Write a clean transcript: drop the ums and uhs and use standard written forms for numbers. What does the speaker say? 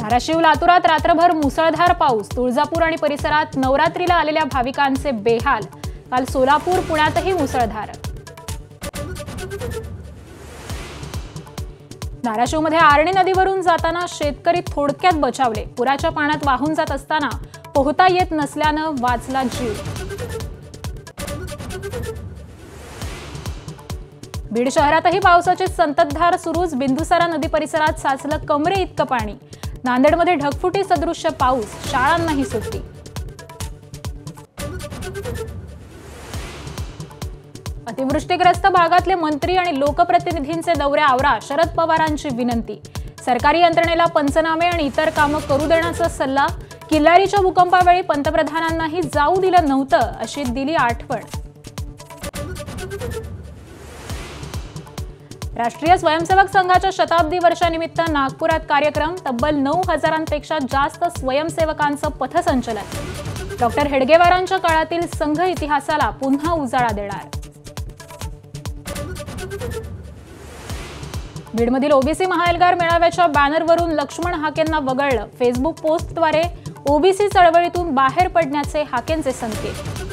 धाराशिव लातूरात रात्रभर मुसळधार पाऊस, तुळजापूर आणि परिसरात नवरात्रीला आलेल्या भाविकांचे बेहाल। काल सोलापूर पुण्यातही मुसळधार। धाराशिवमध्ये आरणी नदीवरून जाताना शेतकरी थोडक्यात बचावले। पुराच्या पाण्यात वाहून जात असताना पोहता येत नसल्यानं वाचला जीव। बीड शहरातही पावसाची संततधार सुरूच। बिंदुसारा नदी परिसरात साचलं कमरे इतकं पाणी। नांदेडमध्ये ढगफुटी सदृश्य पाऊस, शाळांनाही सुट्टी। अतिवृष्टीग्रस्त भागातले मंत्री आणि लोकप्रतिनिधींचे दौरे आवरा, शरद पवारांची विनंती। सरकारी यंत्रणेला पंचनामे आणि इतर कामं करू देण्याचा सल्ला। किल्लारीच्या भूकंपावेळी पंतप्रधानांनाही जाऊ दिलं नव्हतं अशी दिली आठवण। राष्ट्रीय स्वयंसेवक संघाच्या शताब्दी वर्षानिमित्त नागपुरात कार्यक्रम। तब्बल 9,000पेक्षा जास्त स्वयंसेवकांचं पथसंचलन। डॉक्टर हेडगेवारांच्या काळातील संघ इतिहासाला पुन्हा उजाळा देणार। बीडमधील ओबीसी महाएल्गार मेळाव्याच्या बॅनरवरून लक्ष्मण हाकेंना वगळलं। फेसबुक पोस्टद्वारे ओबीसी चळवळीतून बाहेर पडण्याचे हाकेंचे संकेत।